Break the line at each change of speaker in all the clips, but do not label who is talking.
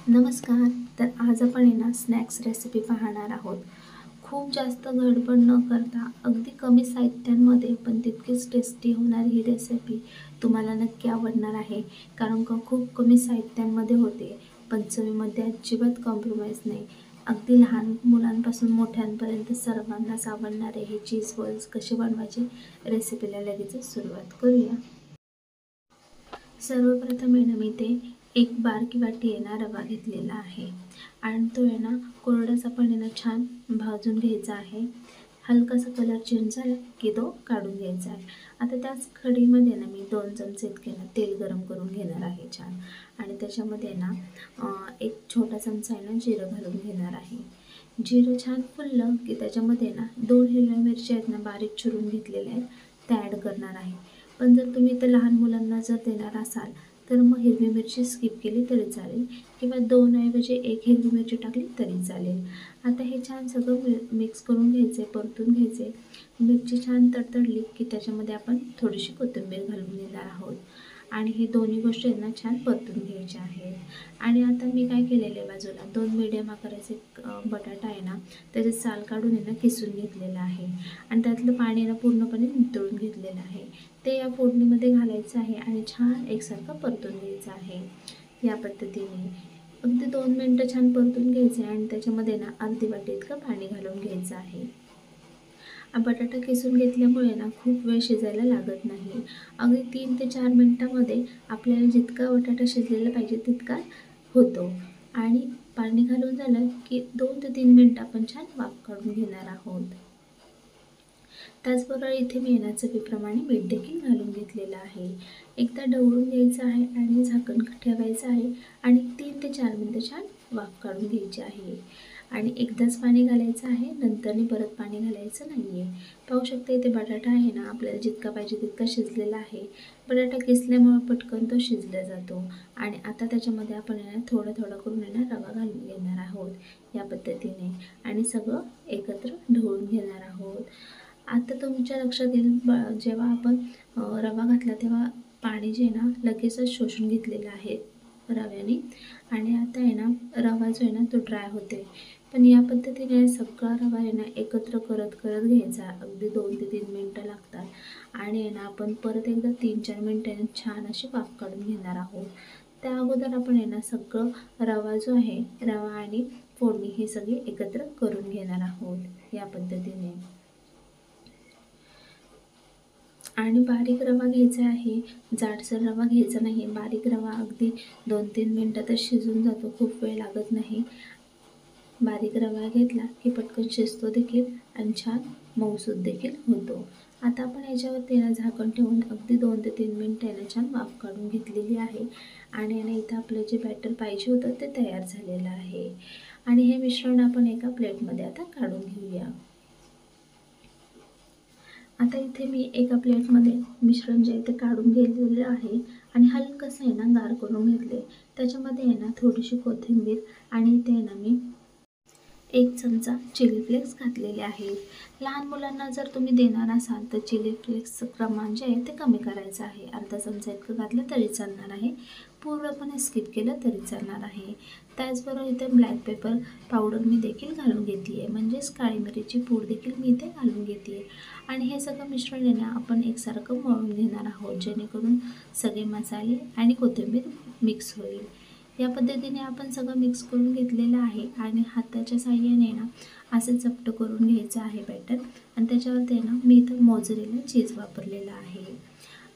नमस्कार. तर आज आपण आहे ना स्नॅक्स रेसिपी पाहणार आहोत. खूप जास्त गडबड न करता अगदी कमी साहित्यांमध्ये पण तितकीच टेस्टी होणारी ही रेसिपी तुम्हाला नक्की आवडणार आहे. कारण का खूप कमी साहित्यांमध्ये होते, पण चवीमध्ये अजिबात कॉम्प्रोमाइज नाही. अगदी लहान मुलांपासून मोठ्यांपर्यंत सर्वांनाच आवडणारे हे चीज बॉल्स कसे बनवायचे रेसिपीला लगेचच सुरुवात करूया. सर्वप्रथम आहे ना मी ते एक बारकी वाटी आहे ना रवा घेतलेला आहे आणि तो आहे ना कोरडाच आपण आहे ना छान भाजून घ्यायचा आहे. हलकासा कलर चेंज झाला की तो काढून घ्यायचा आहे. आता त्याच कढईमध्ये ना मी 2 चमचे इतके ना तेल गरम करून घेणार आहे छान. आणि त्याच्यामध्ये ना एक छोटा चमचा आहे ना जिरं घालून घेणार आहे. जिरं छान फुललं की त्याच्यामध्ये ना 2 हिरव्या मिरच्या आहेत ना बारीक चिरून घेतलेल्या आहेत त्या ॲड करणार आहे. पण जर तुम्ही इथं लहान मुलांना जर देणार असाल तर मग हिरवी मिरची स्किप केली तरी चालेल किंवा 2 ऐवजी 1 हिरवी मिरची टाकली तरी चालेल. आता हे छान सगळं मिक्स करून घ्यायचे, परतून घ्यायचे. मिरची छान तडतडली की त्याच्यामध्ये आपण थोडीशी कोथिंबीर घालून घेणार आहोत आणि हे दोन्ही गोष्टी आहेत ना छान परतून घ्यायच्या आहेत. आणि आता मी काय केलेलं आहे बाजूला 2 मीडियम आकाराचे बटाटा आहे ना त्याचे साल काढून आहे ना किसून घेतलेलं आहे आणि त्यातलं पाणी ना पूर्णपणे नितळून घेतलेलं आहे. ते या फोडणीमध्ये घालायचं आहे आणि छान एकसारखं परतून घ्यायचं आहे. या पद्धतीने अगदी 2 मिनटं छान परतून घ्यायचे आणि त्याच्यामध्ये ना अर्धी वाटी इतकं पाणी घालून घ्यायचं आहे. बटाटा किसून घेतल्यामुळे ना खूप वेळ शिजायला लागत नाही. अगदी 3 ते 4 मिनटामध्ये आपल्याला जितका बटाटा शिजलेला पाहिजे तितका होतो. आणि पाणी घालून झालं की 2 ते 3 मिनटं आपण छान वाफ काढून घेणार आहोत. त्याचबरोबर इथे मी चवीप्रमाणे मीठ देखील घालून घेतलेलं आहे. एकदा ढवळून घ्यायचं आहे आणि झाकण ठेवायचं आहे आणि 3 ते 4 मिनटं छान वाफ काढून घ्यायची आहे. आणि एकदाच पाणी घालायचं आहे, नंतरनी परत पाणी घालायचं नाही आहे. पाहू शकता इथे बटाटा आहे ना आपल्याला जितका पाहिजे तितका शिजलेला आहे. बटाटा किसल्यामुळे पटकन तो शिजला जातो. आणि आता त्याच्यामध्ये आपण थोडं थोडं करून रवा घालून घेणार आहोत या पद्धतीने आणि सगळं एकत्र ढवळून घेणार आहोत. आता तुमच्या लक्षात येईल जेव्हा आपण रवा घातला तेव्हा पाणी जे आहे ना लगेचच शोषून घेतलेलं आहे रव्याने. आणि आता आहे ना रवा जो आहे ना तो ड्राय होते. पण या पद्धतीने सगळा रवा आहे ना एकत्र करत करत घ्यायचा. अगदी 2 ते 3 मिनटं लागतात. आणि आहे ना आपण परत एकदा 3-4 मिनटांनी छान अशी वाफ काढून घेणार आहोत. त्या अगोदर आपण आहे ना सगळं रवा जो आहे रवा आणि फोडणी हे सगळे एकत्र करून घेणार आहोत या पद्धतीने. आणि बारीक रवा घ्यायचा आहे, जाडसर रवा घ्यायचा नाही. बारीक रवा अगदी 2-3 मिनटातच शिजून जातो, खूप वेळ लागत नाही. बारीक रवा घेतला की पटकन शिजतो देखील आणि छान मऊसूद देखील होतो. आता आपण याच्यावरती झाकण ठेवून अगदी 2 ते 3 मिनटं छान वाफ काढून घेतलेली आहे. आणि इथं आपलं जे बॅटर पाहिजे होतं ते तयार झालेलं आहे. आणि हे मिश्रण आपण एका प्लेटमध्ये आता काढून घेऊया. आता इथे मी एका प्लेटमध्ये मिश्रण जे आहे ते काढून घेतलेलं आहे आणि हलकंसं आहे ना गार करून घेतले. त्याच्यामध्ये आहे ना थोडीशी कोथिंबीर आणि इथे आहे ना मी 1 चमचा चिली फ्लेक्स घातलेले आहेत. लहान मुलांना जर तुम्ही देणार असाल तर चिली फ्लेक्सचं प्रमाण जे आहे ते कमी करायचं आहे. अर्धा चमचा इतकं घातलं तरी चालणार आहे, पूर्णपणे स्किप केलं तरी चालणार आहे. त्याचबरोबर इथे ब्लॅक पेपर पावडर मी देखील घालून घेतली आहे, म्हणजेच काळी मिरीची पूड देखील मी इथे घालून घेते आहे. आणि हे सगळं मिश्रण आहे ना आपण एकसारखं मळून घेणार आहोत, जेणेकरून सगळे मसाले आणि कोथिंबीर मिक्स होईल. या पद्धतीने आपण सगळं मिक्स करून घेतलेलं आहे आणि हाताच्या साहाय्याने ना असं चपटं करून घ्यायचं आहे बॅटर. आणि त्याच्यावरती ना मी इथं मोझरेला चीज वापरलेलं आहे.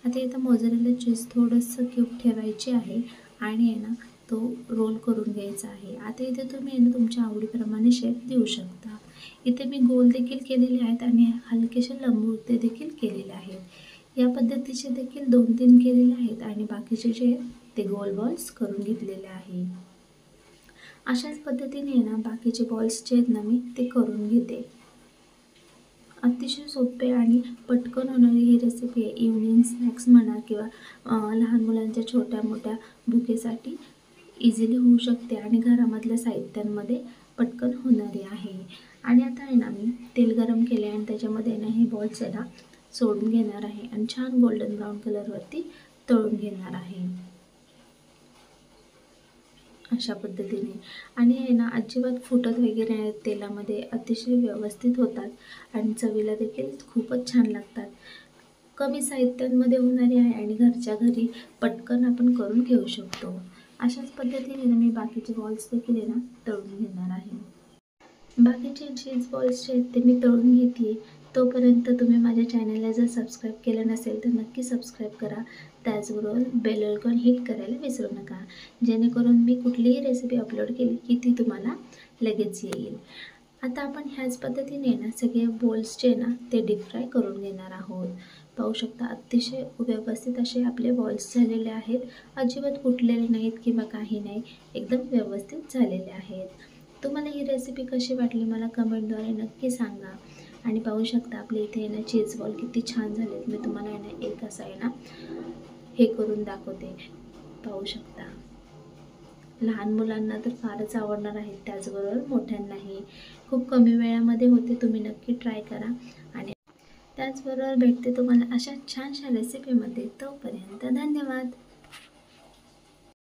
आता इथं मोझरेला चीज थोडंसं क्यूब ठेवायची आहे आणि ना तो रोल करून घ्यायचा आहे. आता इथे तुम्ही तुमच्या आवडीप्रमाणे शेप देऊ शकता. इथे मी गोल देखील केलेले आहेत आणि हलकेसे लंबवर्तुळे देखील केलेले आहेत. या पद्धतीचे देखील 2-3 केलेले आहेत आणि बाकीचे जे ते गोल बॉल्स करून घेतलेले आहे. अशाच पद्धतीने ना बाकीचे बॉल्स जे आहेत ना मी ते करून घेते. अतिशय सोपे आणि पटकन होणारी ही रेसिपी आहे. इव्हनिंग स्नॅक्स म्हणा किंवा लहान मुलांच्या छोट्या मोठ्या भुकेसाठी इझिली होऊ शकते आणि घरामधल्या साहित्यांमध्ये पटकन होणारी आहे. आणि आता आहे ना मी तेल गरम केले आणि त्याच्यामध्ये ना हे बॉल्स आहे ना सोडून घेणार आहे आणि छान गोल्डन ब्राऊन कलरवरती तळून घेणार आहे. अशा पद्धतीने. आणि आहे ना अजिबात फुटत वगैरे नाहीत तेलामध्ये, अतिशय व्यवस्थित होतात आणि चवीला देखील खूपच छान लागतात. कमी साहित्यांमध्ये होणारी आहे आणि घरच्या घरी पटकन आपण करून घेऊ शकतो. अशाच पद्धतीने ना मी बाकीचे बॉल्स देखील आहे ना तळून घेणार आहे. बाकीचे चीज बॉल्स जे आहेत ते मी तळून घेते. तोपर्यंत तुम्ही माझ्या चॅनलला जर सबस्क्राईब केलं नसेल तर नक्की सबस्क्राईब करा. त्याचबरोबर बेल आयकॉन हिट करायला विसरू नका, जेणेकरून मी कुठलीही रेसिपी अपलोड केली की ती तुम्हाला लगेच येईल. आता आपण ह्याच पद्धतीने ना सगळे बॉल्स जे ना ते डीप फ्राय करून घेणार आहोत. पाहू शकता अतिशय व्यवस्थित असे आपले बॉल्स झालेले आहेत. अजिबात फुटलेले नाहीत किंवा काही नाही, एकदम व्यवस्थित झालेले आहेत. तुम्हाला ही रेसिपी कशी वाटली मला कमेंटद्वारे नक्की सांगा. आणि पाहू शकता आपल्या इथे ना चीज बॉल किती छान झालेत. मी तुम्हाला आहे ना एक असा आहे ना हे करून दाखवते. पाहू शकता लहान मुलांना तर फारच आवडणार आहेत, त्याचबरोबर मोठ्यांनाही. खूप कमी वेळामध्ये होते, तुम्ही नक्की ट्राय करा. आणि त्याचबरोबर भेटते तुम्हाला अशा छानशा रेसिपीमध्ये. तोपर्यंत धन्यवाद.